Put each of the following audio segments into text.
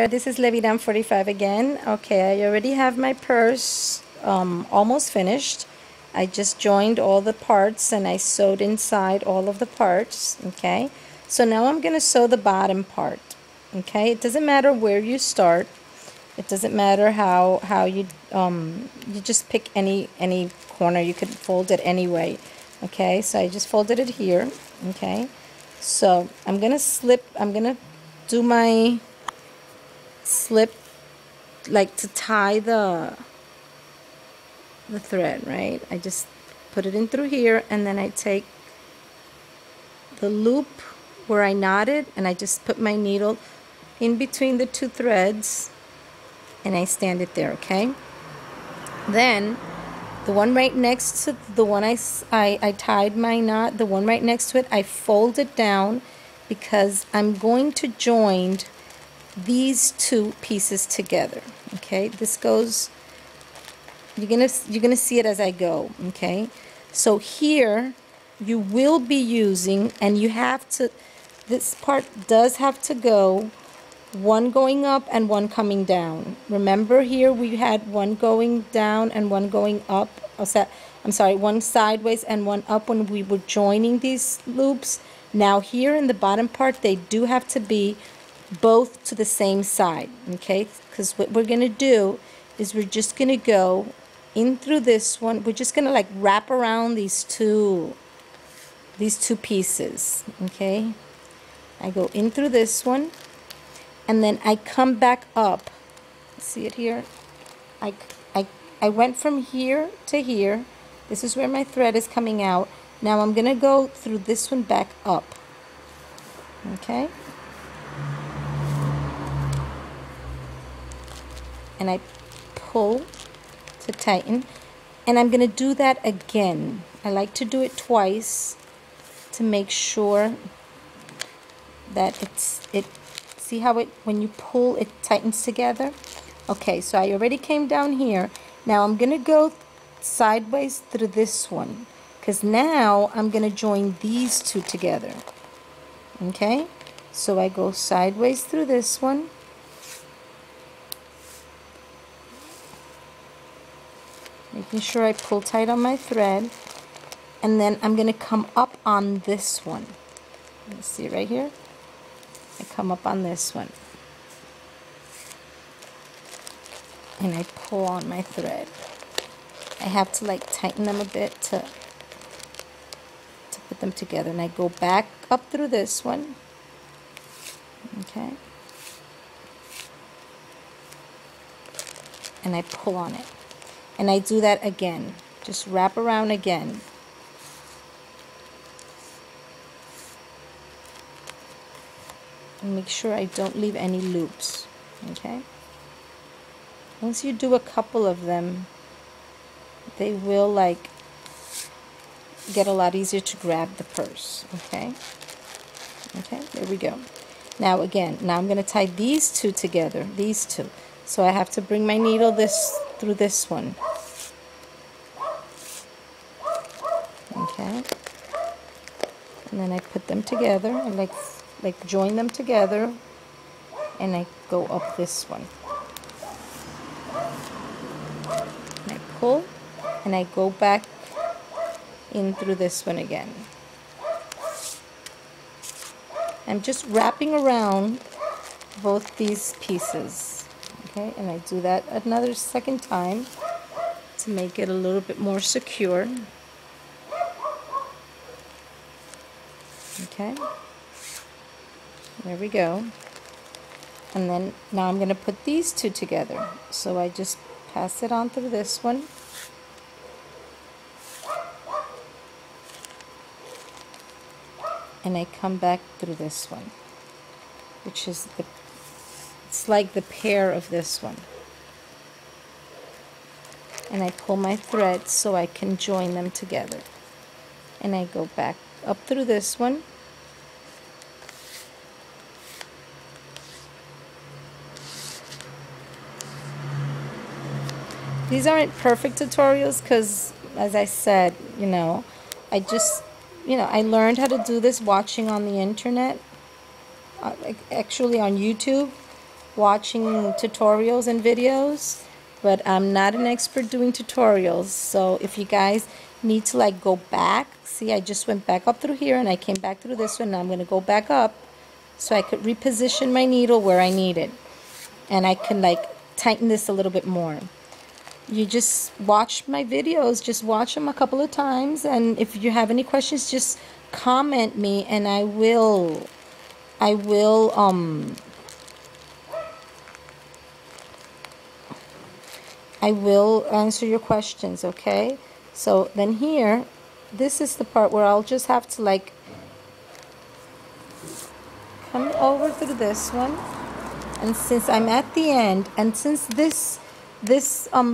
This is Levidan 45 again. Okay, I already have my purse almost finished. I just joined all the parts and I sewed inside all of the parts. Okay, so now I'm going to sew the bottom part. Okay, it doesn't matter where you start. It doesn't matter how you just pick any corner. You could fold it anyway. Okay, so I just folded it here. Okay, so I'm going to do my slip, like to tie the thread, right? I just put it in through here and then I take the loop where I knotted and I just put my needle in between the two threads and I stand it there. Okay, then the one right next to the one I tied my knot, the one right next to it, I fold it down because I'm going to join these two pieces together. Okay, this goes, you're gonna see it as I go. Okay, so here you will be using, and you have to, this part does have to go one going up and one coming down. Remember, here we had one going down and one going up. I'm sorry, one sideways and one up when we were joining these loops. Now here in the bottom part, they do have to be both to the same side. Okay, because what we're gonna do is we're just gonna go in through this one. We're just gonna like wrap around these two pieces. Okay, I go in through this one and then I come back up. See it here? I went from here to here. This is where my thread is coming out. Now I'm gonna go through this one back up. Okay, and I pull to tighten, and I'm going to do that again. I like to do it twice to make sure that see how it, when you pull, it tightens together. Okay, so I already came down here. Now I'm going to go sideways through this one because now I'm going to join these two together. Okay, so I go sideways through this one, making sure I pull tight on my thread, and then I'm going to come up on this one. You see right here? I come up on this one and I pull on my thread. I have to like tighten them a bit to put them together, and I go back up through this one. Okay, and I pull on it. And I do that again. Just wrap around again. And make sure I don't leave any loops. Okay? Once you do a couple of them, they will like get a lot easier to grab the purse. Okay? Okay, there we go. Now again, now I'm going to tie these two together, these two. So I have to bring my needle through this one. Okay, and then I put them together and like join them together, and I go up this one. And I pull, and I go back in through this one again. I'm just wrapping around both these pieces. Okay, and I do that another second time to make it a little bit more secure. Okay, there we go. And then now I'm going to put these two together. So I just pass it on through this one. And I come back through this one, which is it's like the pair of this one. And I pull my thread so I can join them together. And I go back up through this one. These aren't perfect tutorials because, as I said, I just, I learned how to do this watching on the internet, actually on YouTube. watching tutorials and videos, but I'm not an expert doing tutorials. So if you guys need to like go back, see, I just went back up through here and I came back through this one. Now I'm going to go back up so I could reposition my needle where I need it, and I can like tighten this a little bit more. You just watch my videos, just watch them a couple of times, and if you have any questions, just comment me and I will answer your questions, okay? So then here, this is the part where I'll just have to like come over through this one, and since I'm at the end, and since this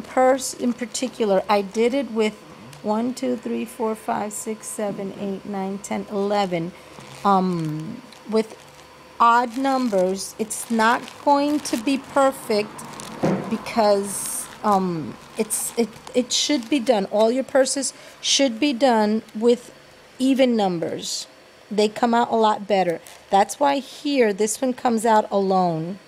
purse in particular, I did it with 1 2 3 4 5 6 7 8 9 10 11 with odd numbers. It's not going to be perfect because it should be done, all your purses should be done with even numbers. They come out a lot better. That's why here this one comes out alone.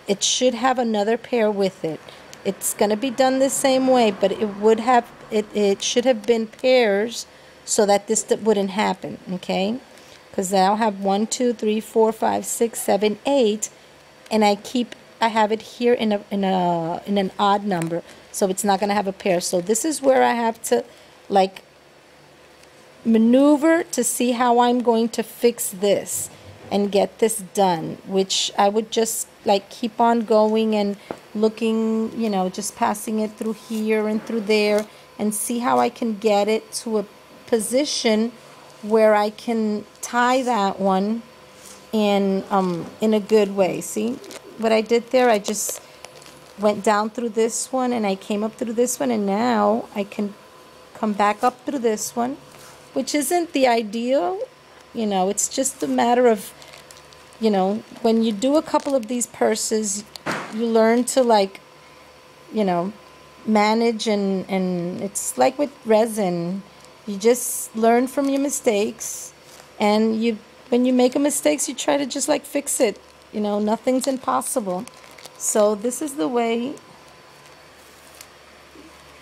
It should have another pair with it. It's going to be done the same way, but it should have been pairs so that this wouldn't happen, okay? Because now I have 1 2 3 4 5 6 7 8, and I have it here in an odd number, so it's not going to have a pair. So this is where I have to like maneuver to see how I'm going to fix this and get this done, which I would just like keep on going and looking, you know, just passing it through here and through there and see how I can get it to a position where I can tie that one in a good way. See what I did there? I just went down through this one and I came up through this one, and now I can come back up through this one, which isn't the ideal, you know, it's just a matter of, you know, when you do a couple of these purses, you learn to like, you know, manage, and it's like with resin, you just learn from your mistakes, and when you make a mistake, you try to just like fix it, you know, nothing's impossible. So this is the way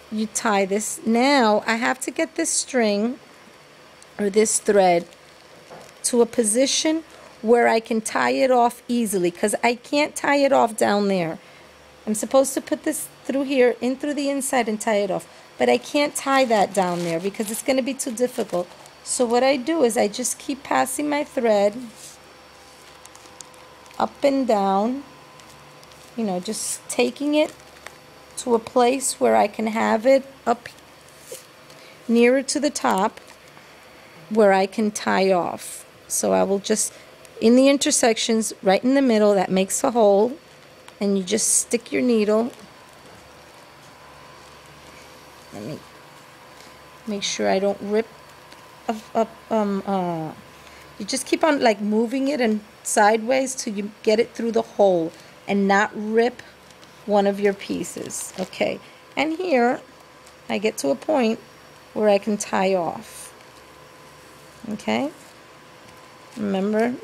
you tie this. Now I have to get this string or this thread to a position where I can tie it off easily, because I can't tie it off down there. I'm supposed to put this through here, in through the inside, and tie it off, but I can't tie that down there because it's going to be too difficult. So what I do is I just keep passing my thread up and down, you know, just taking it to a place where I can have it up nearer to the top where I can tie off. So I will just, in the intersections right in the middle, that makes a hole, and you just stick your needle. Let me make sure I don't rip you just keep on like moving it and sideways till you get it through the hole and not rip one of your pieces. Okay, and here I get to a point where I can tie off. Okay, remember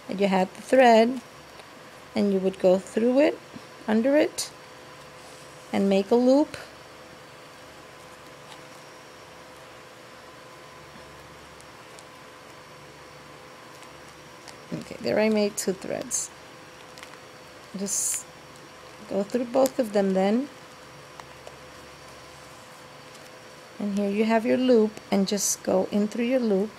that you had the thread and you would go through it, under it, and make a loop. Okay, there I made 2 threads. Just go through both of them then. And here you have your loop, and just go in through your loop.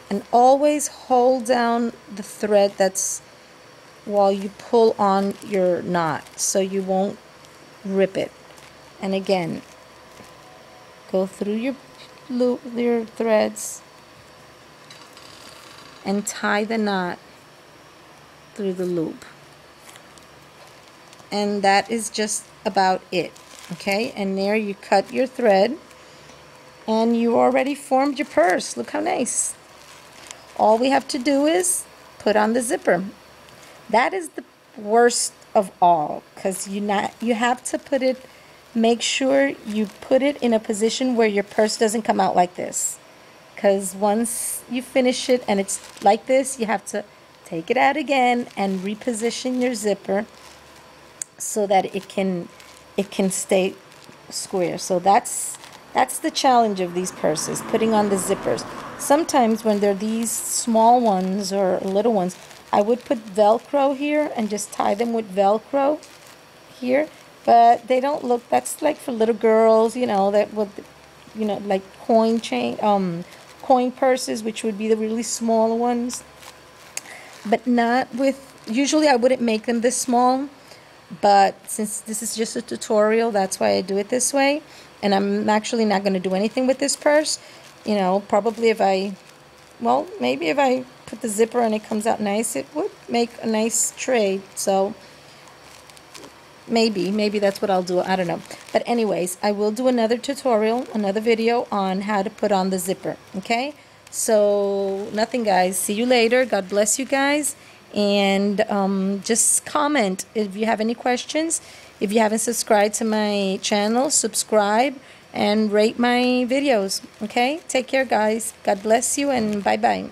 And always hold down the thread that's while you pull on your knot so you won't rip it. And again, go through your loop, your threads, and tie the knot through the loop. And that is just about it. Okay, and there you cut your thread, and you already formed your purse. Look how nice. All we have to do is put on the zipper. That is the worst of all, because you have to put it, make sure you put it in a position where your purse doesn't come out like this. Because once you finish it and it's like this, you have to take it out again and reposition your zipper so that it can stay square. So that's the challenge of these purses, putting on the zippers. Sometimes when they're these small ones or little ones, I would put Velcro here and just tie them with Velcro here, but they don't look, that's like for little girls, you know, that would, you know, like coin purses, which would be the really small ones, but not with, usually I wouldn't make them this small, but since this is just a tutorial, that's why I do it this way. And I'm actually not going to do anything with this purse, you know, probably if I, well, maybe if I put the zipper and it comes out nice, it would make a nice tray. So maybe that's what I'll do. I don't know. But anyways, I will do another tutorial, another video on how to put on the zipper. Okay? So nothing, guys. See you later. God bless you guys. And just comment if you have any questions. If you haven't subscribed to my channel, subscribe and rate my videos. Okay? Take care, guys. God bless you and bye-bye.